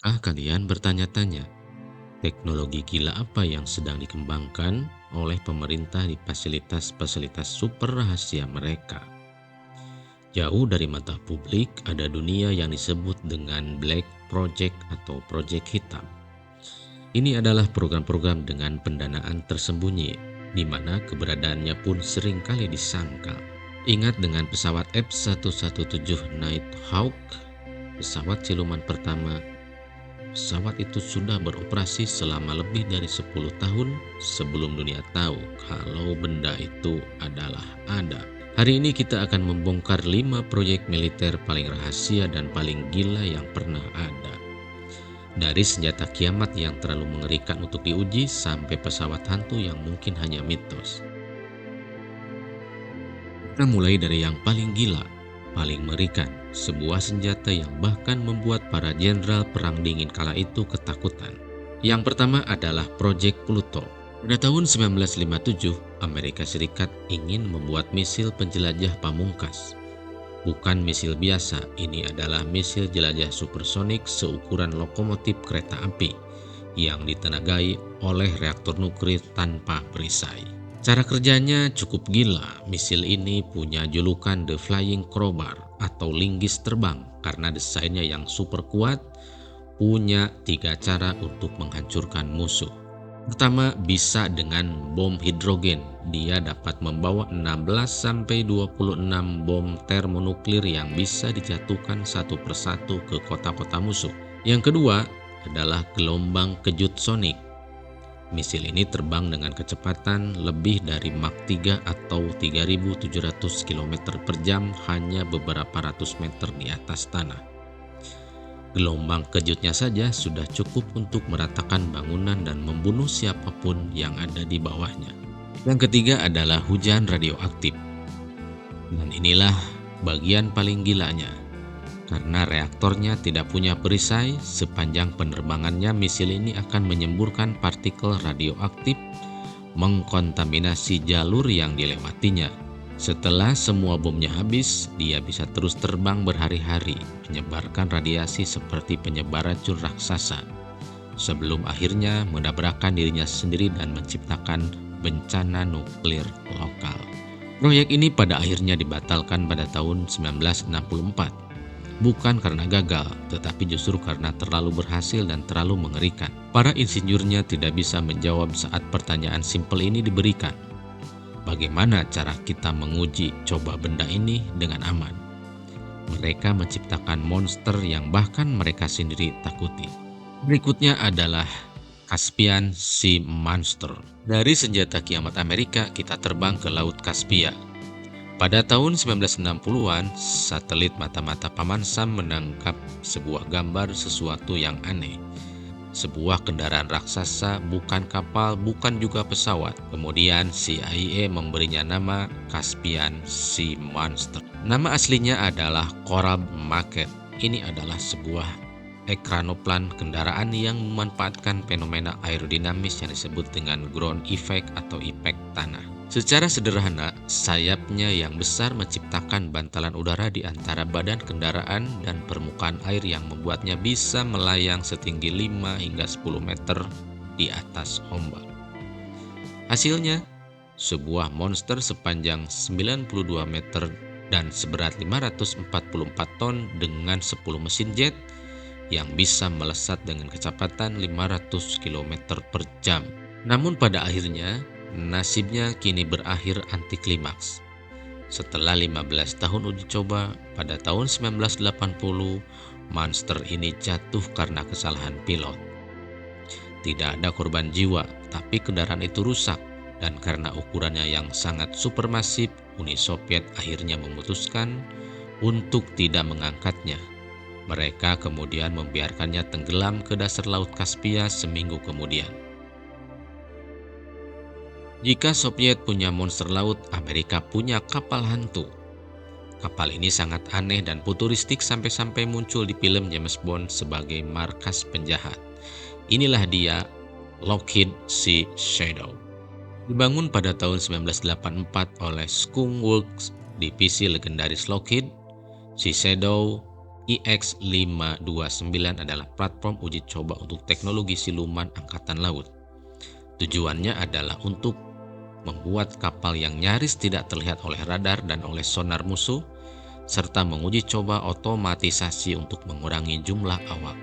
Pernahkah kalian bertanya-tanya, teknologi gila apa yang sedang dikembangkan oleh pemerintah di fasilitas-fasilitas super rahasia mereka? Jauh dari mata publik, ada dunia yang disebut dengan Black Project atau Project Hitam. Ini adalah program-program dengan pendanaan tersembunyi, di mana keberadaannya pun seringkali disangkal. Ingat dengan pesawat F-117 Nighthawk, pesawat siluman pertama. Pesawat itu sudah beroperasi selama lebih dari 10 tahun sebelum dunia tahu kalau benda itu adalah ada. Hari ini kita akan membongkar 5 proyek militer paling rahasia dan paling gila yang pernah ada. Dari senjata kiamat yang terlalu mengerikan untuk diuji sampai pesawat hantu yang mungkin hanya mitos. Kita mulai dari yang paling gila, paling mengerikan, sebuah senjata yang bahkan membuat para jenderal perang dingin kala itu ketakutan. Yang pertama adalah Project Pluto. Pada tahun 1957, Amerika Serikat ingin membuat misil penjelajah pamungkas. Bukan misil biasa, ini adalah misil jelajah supersonik seukuran lokomotif kereta api yang ditenagai oleh reaktor nuklir tanpa perisai. Cara kerjanya cukup gila. Misil ini punya julukan The Flying Crowbar atau linggis terbang karena desainnya yang super kuat, punya 3 cara untuk menghancurkan musuh. Pertama, bisa dengan bom hidrogen. Dia dapat membawa 16-26 bom termonuklir yang bisa dijatuhkan satu persatu ke kota-kota musuh. Yang kedua adalah gelombang kejut sonik. Misil ini terbang dengan kecepatan lebih dari Mach 3 atau 3.700 km per jam hanya beberapa ratus meter di atas tanah. Gelombang kejutnya saja sudah cukup untuk meratakan bangunan dan membunuh siapapun yang ada di bawahnya. Yang ketiga adalah hujan radioaktif. Dan inilah bagian paling gilanya. Karena reaktornya tidak punya perisai, sepanjang penerbangannya misil ini akan menyemburkan partikel radioaktif mengkontaminasi jalur yang dilewatinya. Setelah semua bomnya habis, dia bisa terus terbang berhari-hari, menyebarkan radiasi seperti penyebar racun raksasa, sebelum akhirnya menabrakkan dirinya sendiri dan menciptakan bencana nuklir lokal. Proyek ini pada akhirnya dibatalkan pada tahun 1964. Bukan karena gagal, tetapi justru karena terlalu berhasil dan terlalu mengerikan. Para insinyurnya tidak bisa menjawab saat pertanyaan simpel ini diberikan. Bagaimana cara kita menguji coba benda ini dengan aman? Mereka menciptakan monster yang bahkan mereka sendiri takuti. Berikutnya adalah Caspian Sea Monster. Dari senjata kiamat Amerika, kita terbang ke Laut Kaspia. Pada tahun 1960-an, satelit mata-mata Paman Sam menangkap sebuah gambar sesuatu yang aneh. Sebuah kendaraan raksasa, bukan kapal, bukan juga pesawat. Kemudian CIA memberinya nama Caspian Sea Monster. Nama aslinya adalah Coral Market. Ini adalah sebuah ekranoplan kendaraan yang memanfaatkan fenomena aerodinamis yang disebut dengan ground effect atau efek tanah. Secara sederhana, sayapnya yang besar menciptakan bantalan udara di antara badan kendaraan dan permukaan air yang membuatnya bisa melayang setinggi 5 hingga 10 meter di atas ombak. Hasilnya, sebuah monster sepanjang 92 meter dan seberat 544 ton dengan 10 mesin jet yang bisa melesat dengan kecepatan 500 km per jam. Namun pada akhirnya, nasibnya kini berakhir antiklimaks. Setelah 15 tahun uji coba, pada tahun 1980, monster ini jatuh karena kesalahan pilot. Tidak ada korban jiwa, tapi kendaraan itu rusak. Dan karena ukurannya yang sangat supermasif, Uni Soviet akhirnya memutuskan untuk tidak mengangkatnya. Mereka kemudian membiarkannya tenggelam ke dasar Laut Kaspia seminggu kemudian. Jika Soviet punya monster laut, Amerika punya kapal hantu. Kapal ini sangat aneh dan futuristik sampai-sampai muncul di film James Bond sebagai markas penjahat. Inilah dia, Lockheed Sea Shadow. Dibangun pada tahun 1984 oleh Skunk Works, divisi legendaris Lockheed, Sea Shadow IX-529 adalah platform uji coba untuk teknologi siluman Angkatan Laut. Tujuannya adalah untuk membuat kapal yang nyaris tidak terlihat oleh radar dan oleh sonar musuh, serta menguji coba otomatisasi untuk mengurangi jumlah awak.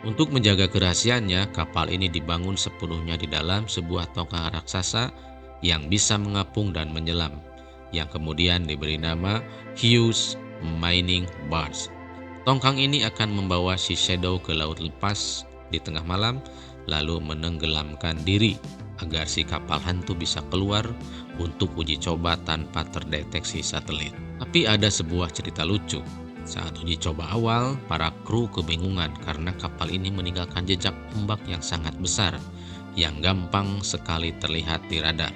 Untuk menjaga kerahasiaannya, kapal ini dibangun sepenuhnya di dalam sebuah tongkang raksasa yang bisa mengapung dan menyelam, yang kemudian diberi nama Hughes Mining Barge. Tongkang ini akan membawa si Shadow ke laut lepas di tengah malam, lalu menenggelamkan diri agar si kapal hantu bisa keluar untuk uji coba tanpa terdeteksi satelit. Tapi ada sebuah cerita lucu. Saat uji coba awal, para kru kebingungan karena kapal ini meninggalkan jejak ombak yang sangat besar, yang gampang sekali terlihat di radar.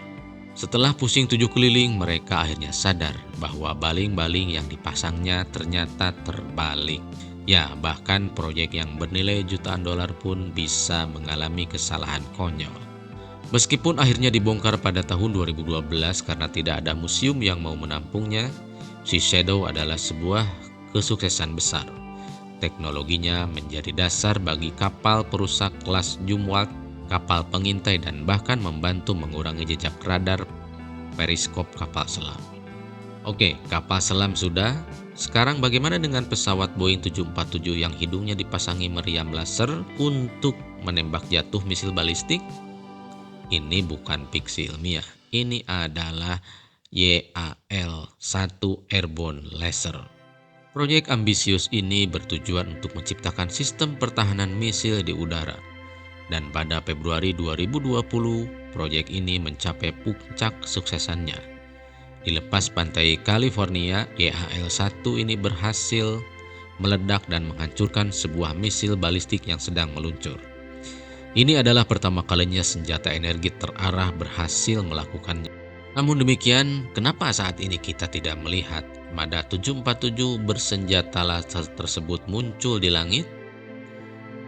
Setelah pusing 7 keliling, mereka akhirnya sadar bahwa baling-baling yang dipasangnya ternyata terbalik. Ya, bahkan proyek yang bernilai jutaan dolar pun bisa mengalami kesalahan konyol. Meskipun akhirnya dibongkar pada tahun 2012 karena tidak ada museum yang mau menampungnya, si Shadow adalah sebuah kesuksesan besar. Teknologinya menjadi dasar bagi kapal perusak kelas Jumwalt, kapal pengintai, dan bahkan membantu mengurangi jejak radar periskop kapal selam. Oke, kapal selam sudah. Sekarang bagaimana dengan pesawat Boeing 747 yang hidungnya dipasangi meriam laser untuk menembak jatuh misil balistik? Ini bukan fiksi ilmiah. Ini adalah YAL-1 Airborne Laser. Proyek ambisius ini bertujuan untuk menciptakan sistem pertahanan misil di udara. Dan pada Februari 2020, proyek ini mencapai puncak suksesannya. Di lepas pantai California, YAL-1 ini berhasil meledak dan menghancurkan sebuah misil balistik yang sedang meluncur. Ini adalah pertama kalinya senjata energi terarah berhasil melakukannya. Namun demikian, kenapa saat ini kita tidak melihat Armada 747 bersenjata laser tersebut muncul di langit?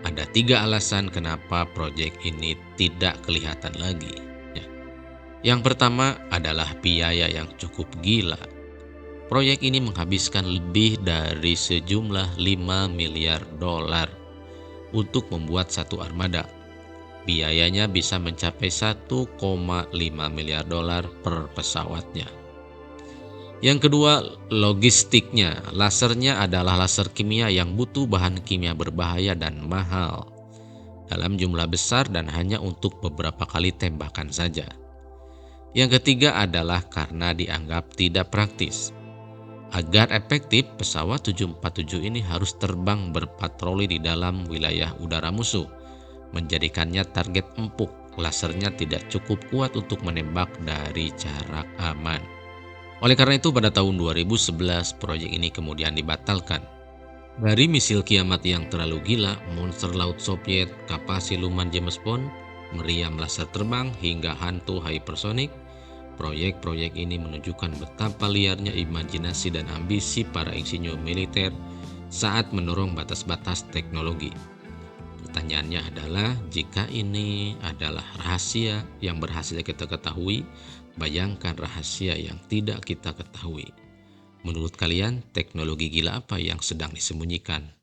Ada 3 alasan kenapa proyek ini tidak kelihatan lagi. Yang pertama adalah biaya yang cukup gila. Proyek ini menghabiskan lebih dari sejumlah 5 miliar dolar untuk membuat satu armada. Biayanya bisa mencapai 1,5 miliar dolar per pesawatnya. Yang kedua, logistiknya. Lasernya adalah laser kimia yang butuh bahan kimia berbahaya dan mahal dalam jumlah besar dan hanya untuk beberapa kali tembakan saja. Yang ketiga adalah karena dianggap tidak praktis. Agar efektif, pesawat 747 ini harus terbang berpatroli di dalam wilayah udara musuh, menjadikannya target empuk. Lasernya tidak cukup kuat untuk menembak dari jarak aman. Oleh karena itu, pada tahun 2011 proyek ini kemudian dibatalkan. Dari misil kiamat yang terlalu gila, monster laut Soviet, kapal siluman James Bond, meriam laser terbang, hingga hantu hypersonik, proyek-proyek ini menunjukkan betapa liarnya imajinasi dan ambisi para insinyur militer saat mendorong batas-batas teknologi. Pertanyaannya adalah, jika ini adalah rahasia yang berhasil kita ketahui, bayangkan rahasia yang tidak kita ketahui. Menurut kalian, teknologi gila apa yang sedang disembunyikan